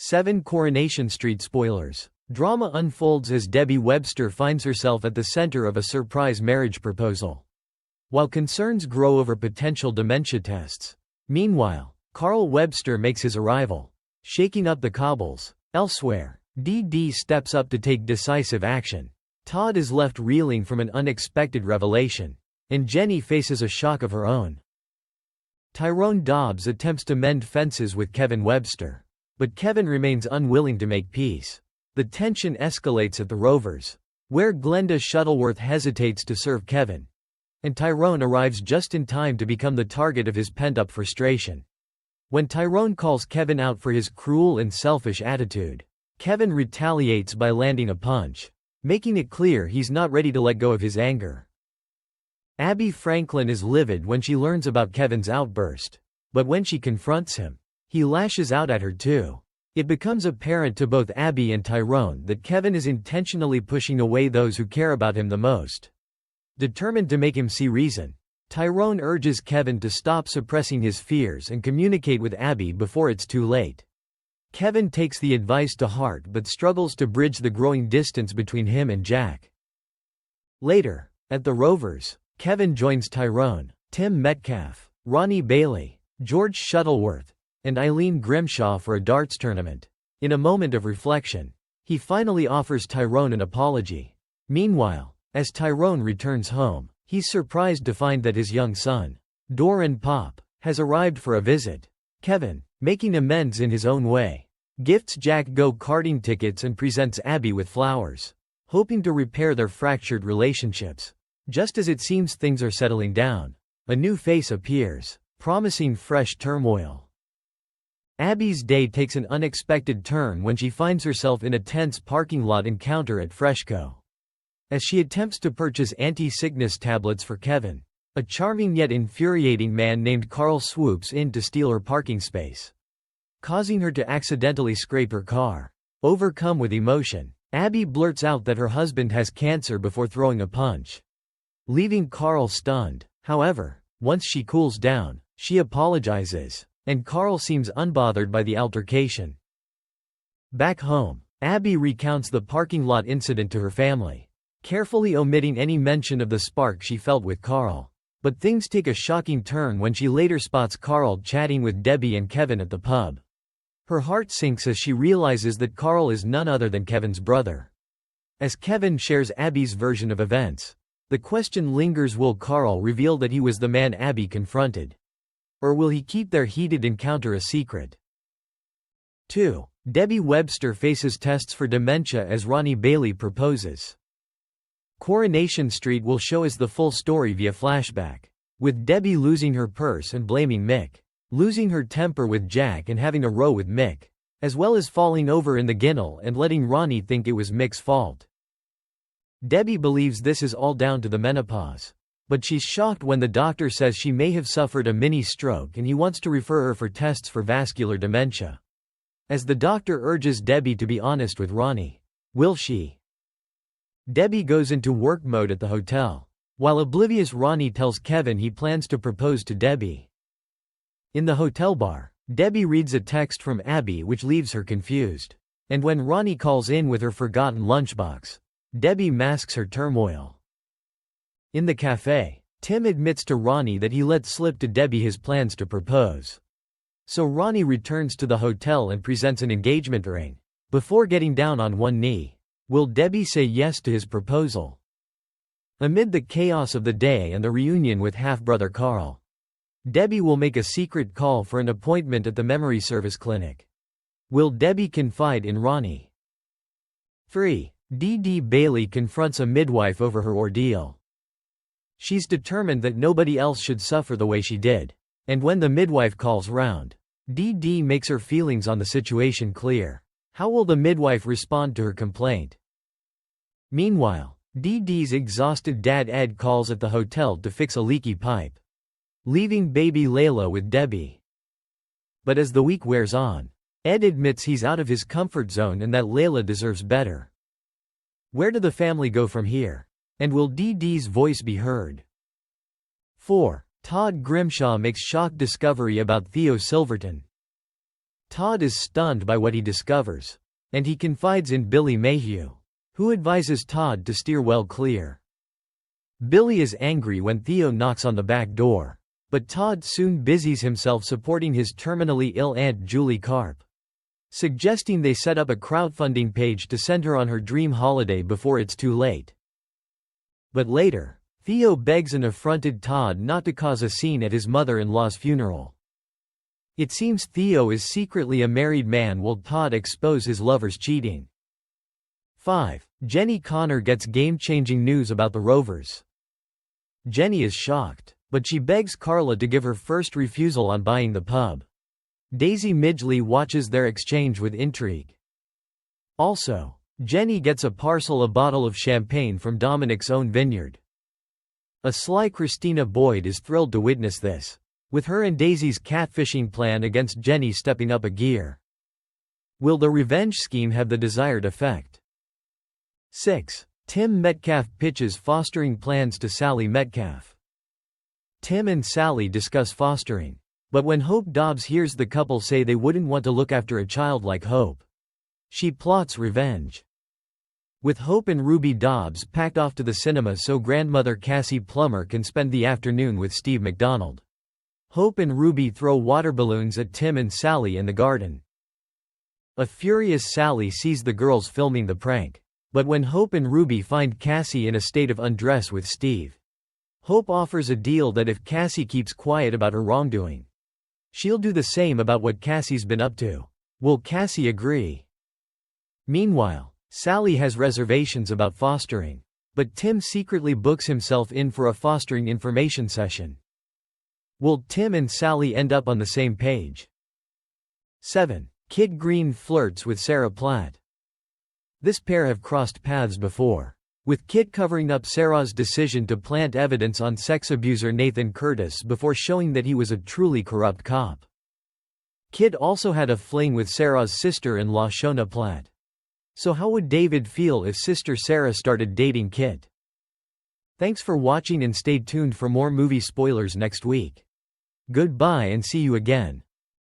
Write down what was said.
7 Coronation Street spoilers. Drama unfolds as Debbie Webster finds herself at the center of a surprise marriage proposal, while concerns grow over potential dementia tests. Meanwhile, Carl Webster makes his arrival, shaking up the cobbles. Elsewhere, Dee-Dee steps up to take decisive action. Todd is left reeling from an unexpected revelation, and Jenny faces a shock of her own. Tyrone Dobbs attempts to mend fences with Kevin Webster, but Kevin remains unwilling to make peace. The tension escalates at the Rovers, where Glenda Shuttleworth hesitates to serve Kevin, and Tyrone arrives just in time to become the target of his pent-up frustration. When Tyrone calls Kevin out for his cruel and selfish attitude, Kevin retaliates by landing a punch, making it clear he's not ready to let go of his anger. Abby Franklin is livid when she learns about Kevin's outburst, but when she confronts him, he lashes out at her too. It becomes apparent to both Abby and Tyrone that Kevin is intentionally pushing away those who care about him the most. Determined to make him see reason, Tyrone urges Kevin to stop suppressing his fears and communicate with Abby before it's too late. Kevin takes the advice to heart but struggles to bridge the growing distance between him and Jack. Later, at the Rovers, Kevin joins Tyrone, Tim Metcalf, Ronnie Bailey, George Shuttleworth, and Eileen Grimshaw for a darts tournament. In a moment of reflection, he finally offers Tyrone an apology. Meanwhile, as Tyrone returns home, he's surprised to find that his young son, Doran Pop, has arrived for a visit. Kevin, making amends in his own way, gifts Jack go-karting tickets and presents Abby with flowers, hoping to repair their fractured relationships. Just as it seems things are settling down, a new face appears, promising fresh turmoil. Abby's day takes an unexpected turn when she finds herself in a tense parking lot encounter at Freshco. As she attempts to purchase anti-sickness tablets for Kevin, a charming yet infuriating man named Carl swoops in to steal her parking space, causing her to accidentally scrape her car. Overcome with emotion, Abby blurts out that her husband has cancer before throwing a punch, leaving Carl stunned. However, once she cools down, she apologizes, and Carl seems unbothered by the altercation. Back home, Abby recounts the parking lot incident to her family, carefully omitting any mention of the spark she felt with Carl. But things take a shocking turn when she later spots Carl chatting with Debbie and Kevin at the pub. Her heart sinks as she realizes that Carl is none other than Kevin's brother. As Kevin shares Abby's version of events, the question lingers: will Carl reveal that he was the man Abby confronted? Or will he keep their heated encounter a secret? 2. Debbie Webster faces tests for dementia as Ronnie Bailey proposes. Coronation Street will show us the full story via flashback, with Debbie losing her purse and blaming Mick, losing her temper with Jack and having a row with Mick, as well as falling over in the ginnel and letting Ronnie think it was Mick's fault. Debbie believes this is all down to the menopause, but she's shocked when the doctor says she may have suffered a mini stroke and he wants to refer her for tests for vascular dementia. As the doctor urges Debbie to be honest with Ronnie, will she? Debbie goes into work mode at the hotel, while oblivious Ronnie tells Kevin he plans to propose to Debbie. In the hotel bar, Debbie reads a text from Abby which leaves her confused, and when Ronnie calls in with her forgotten lunchbox, Debbie masks her turmoil. In the cafe, Tim admits to Ronnie that he let slip to Debbie his plans to propose. So Ronnie returns to the hotel and presents an engagement ring, before getting down on one knee. Will Debbie say yes to his proposal? Amid the chaos of the day and the reunion with half-brother Carl, Debbie will make a secret call for an appointment at the memory service clinic. Will Debbie confide in Ronnie? 3. Dee-Dee Bailey confronts a midwife over her ordeal. She's determined that nobody else should suffer the way she did, and when the midwife calls round, Dee-Dee makes her feelings on the situation clear. How will the midwife respond to her complaint? Meanwhile, Dee-Dee's exhausted dad Ed calls at the hotel to fix a leaky pipe, leaving baby Layla with Debbie. But as the week wears on, Ed admits he's out of his comfort zone and that Layla deserves better. Where do the family go from here? And will Dee-Dee's voice be heard? 4. Todd Grimshaw makes shock discovery about Theo Silverton. Todd is stunned by what he discovers, and he confides in Billy Mayhew, who advises Todd to steer well clear. Billy is angry when Theo knocks on the back door, but Todd soon busies himself supporting his terminally ill Aunt Julie Carp, suggesting they set up a crowdfunding page to send her on her dream holiday before it's too late. But later, Theo begs an affronted Todd not to cause a scene at his mother-in-law's funeral. It seems Theo is secretly a married man while Todd exposes his lover's cheating. 5. Jenny Connor gets game-changing news about the Rovers. Jenny is shocked, but she begs Carla to give her first refusal on buying the pub. Daisy Midgley watches their exchange with intrigue. Also, Jenny gets a bottle of champagne from Dominic's own vineyard. A sly Christina Boyd is thrilled to witness this, with her and Daisy's catfishing plan against Jenny stepping up a gear. Will the revenge scheme have the desired effect? 6. Tim Metcalf pitches fostering plans to Sally Metcalf. Tim and Sally discuss fostering, but when Hope Dobbs hears the couple say they wouldn't want to look after a child like Hope, she plots revenge. With Hope and Ruby Dobbs packed off to the cinema so grandmother Cassie Plummer can spend the afternoon with Steve McDonald, Hope and Ruby throw water balloons at Tim and Sally in the garden. A furious Sally sees the girls filming the prank, but when Hope and Ruby find Cassie in a state of undress with Steve, Hope offers a deal that if Cassie keeps quiet about her wrongdoing, she'll do the same about what Cassie's been up to. Will Cassie agree? Meanwhile, Sally has reservations about fostering, but Tim secretly books himself in for a fostering information session. Will Tim and Sally end up on the same page? 7. Kid Green flirts with Sarah Platt. This pair have crossed paths before, with Kit covering up Sarah's decision to plant evidence on sex abuser Nathan Curtis before showing that he was a truly corrupt cop. Kit also had a fling with Sarah's sister-in-law Shona Platt. So how would David feel if Sister Sarah started dating Kit? Thanks for watching and stay tuned for more movie spoilers next week. Goodbye and see you again.